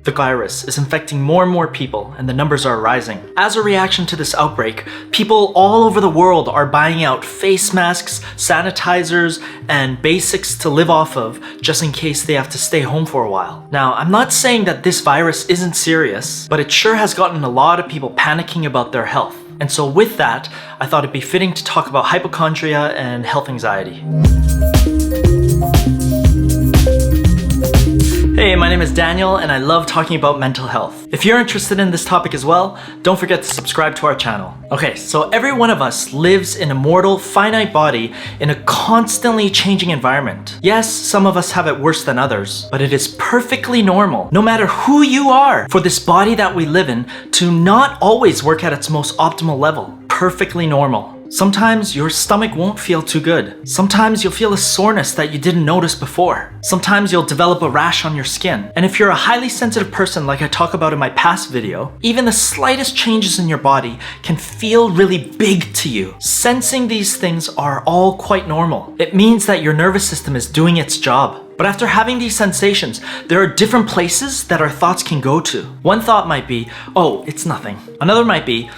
The virus is infecting more and more people, and the numbers are rising. As a reaction to this outbreak, people all over the world are buying out face masks, sanitizers, and basics to live off of just in case they have to stay home for a while. Now, I'm not saying that this virus isn't serious, but it sure has gotten a lot of people panicking about their health. And so with that, I thought it'd be fitting to talk about hypochondria and health anxiety. Hey, my name is Daniel and I love talking about mental health. If you're interested in this topic as well, don't forget to subscribe to our channel. Okay, so every one of us lives in a mortal, finite body in a constantly changing environment. Yes, some of us have it worse than others, but it is perfectly normal, no matter who you are, for this body that we live in to not always work at its most optimal level. Perfectly normal. Sometimes your stomach won't feel too good. Sometimes you'll feel a soreness that you didn't notice before. Sometimes you'll develop a rash on your skin. And if you're a highly sensitive person like I talk about in my past video, even the slightest changes in your body can feel really big to you. Sensing these things are all quite normal. It means that your nervous system is doing its job. But after having these sensations, there are different places that our thoughts can go to. One thought might be, oh, it's nothing. Another might be,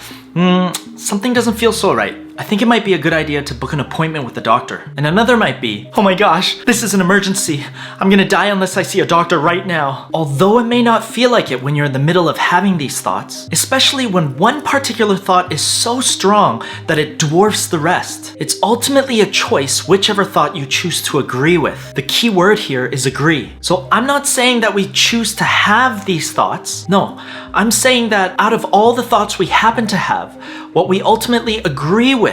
something doesn't feel so right. I think it might be a good idea to book an appointment with the doctor. And another might be, oh my gosh, this is an emergency. I'm gonna die unless I see a doctor right now. Although it may not feel like it when you're in the middle of having these thoughts, especially when one particular thought is so strong that it dwarfs the rest. It's ultimately a choice whichever thought you choose to agree with. The key word here is agree. So I'm not saying that we choose to have these thoughts. No, I'm saying that out of all the thoughts we happen to have, what we ultimately agree with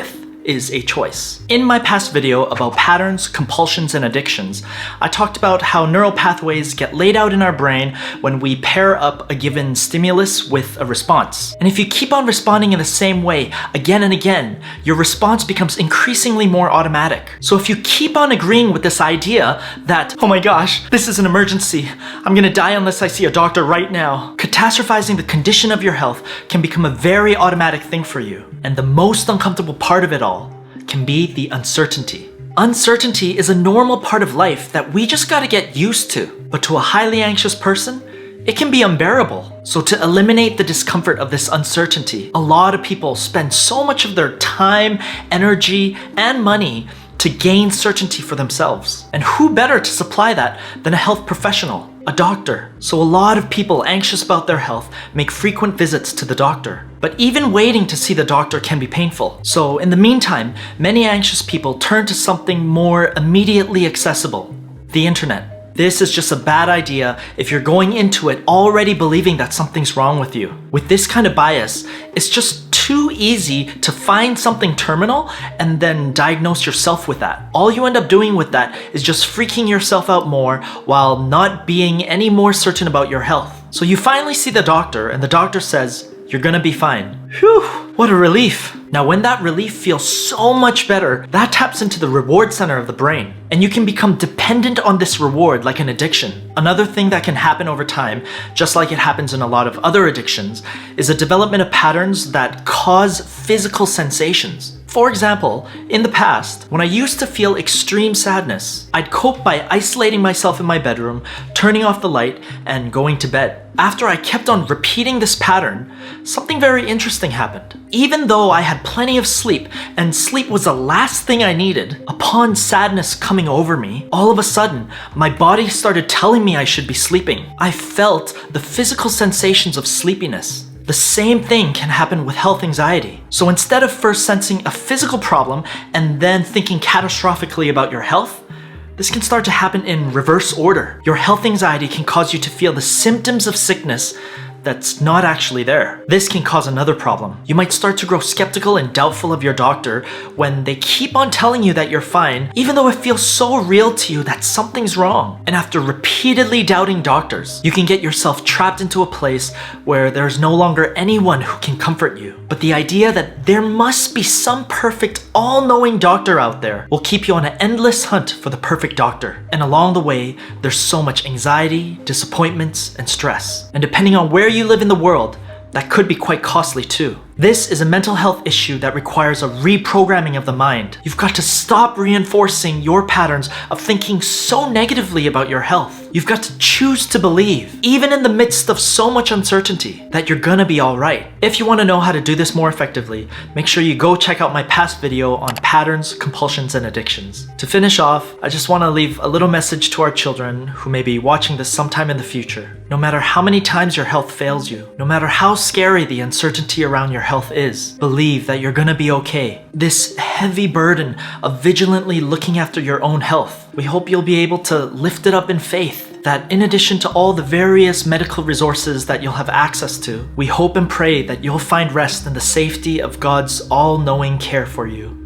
is a choice. In my past video about patterns, compulsions, and addictions, I talked about how neural pathways get laid out in our brain when we pair up a given stimulus with a response. And if you keep on responding in the same way again and again, your response becomes increasingly more automatic. So if you keep on agreeing with this idea that, oh my gosh, this is an emergency, I'm gonna die unless I see a doctor right now, catastrophizing the condition of your health can become a very automatic thing for you. And the most uncomfortable part of it all can be the uncertainty. Uncertainty is a normal part of life that we just gotta get used to. But to a highly anxious person, it can be unbearable. So to eliminate the discomfort of this uncertainty, a lot of people spend so much of their time, energy, and money to gain certainty for themselves. And who better to supply that than a health professional, a doctor? So a lot of people anxious about their health make frequent visits to the doctor. But even waiting to see the doctor can be painful. So in the meantime, many anxious people turn to something more immediately accessible, the internet. This is just a bad idea if you're going into it already believing that something's wrong with you. With this kind of bias, it's just too easy to find something terminal and then diagnose yourself with that. All you end up doing with that is just freaking yourself out more while not being any more certain about your health. So you finally see the doctor and the doctor says, you're gonna be fine. Whew, what a relief. Now when that relief feels so much better, that taps into the reward center of the brain. And you can become dependent on this reward like an addiction. Another thing that can happen over time, just like it happens in a lot of other addictions, is a development of patterns that cause physical sensations. For example, in the past, when I used to feel extreme sadness, I'd cope by isolating myself in my bedroom, turning off the light, and going to bed. After I kept on repeating this pattern, something very interesting happened. Even though I had plenty of sleep, and sleep was the last thing I needed, upon sadness coming over me, all of a sudden, my body started telling me I should be sleeping. I felt the physical sensations of sleepiness. The same thing can happen with health anxiety. So instead of first sensing a physical problem and then thinking catastrophically about your health, this can start to happen in reverse order. Your health anxiety can cause you to feel the symptoms of sickness that's not actually there. This can cause another problem. You might start to grow skeptical and doubtful of your doctor when they keep on telling you that you're fine, even though it feels so real to you that something's wrong. And after repeatedly doubting doctors, you can get yourself trapped into a place where there's no longer anyone who can comfort you. But the idea that there must be some perfect, all-knowing doctor out there will keep you on an endless hunt for the perfect doctor. And along the way, there's so much anxiety, disappointments, and stress. And depending on where you live in the world, that could be quite costly too. This is a mental health issue that requires a reprogramming of the mind. You've got to stop reinforcing your patterns of thinking so negatively about your health. You've got to choose to believe, even in the midst of so much uncertainty, that you're gonna be alright. If you want to know how to do this more effectively, make sure you go check out my past video on patterns, compulsions, and addictions. To finish off, I just want to leave a little message to our children who may be watching this sometime in the future. No matter how many times your health fails you, no matter how scary the uncertainty around your health is, believe that you're gonna be okay. This heavy burden of vigilantly looking after your own health, we hope you'll be able to lift it up in faith. That in addition to all the various medical resources that you'll have access to, we hope and pray that you'll find rest in the safety of God's all-knowing care for you.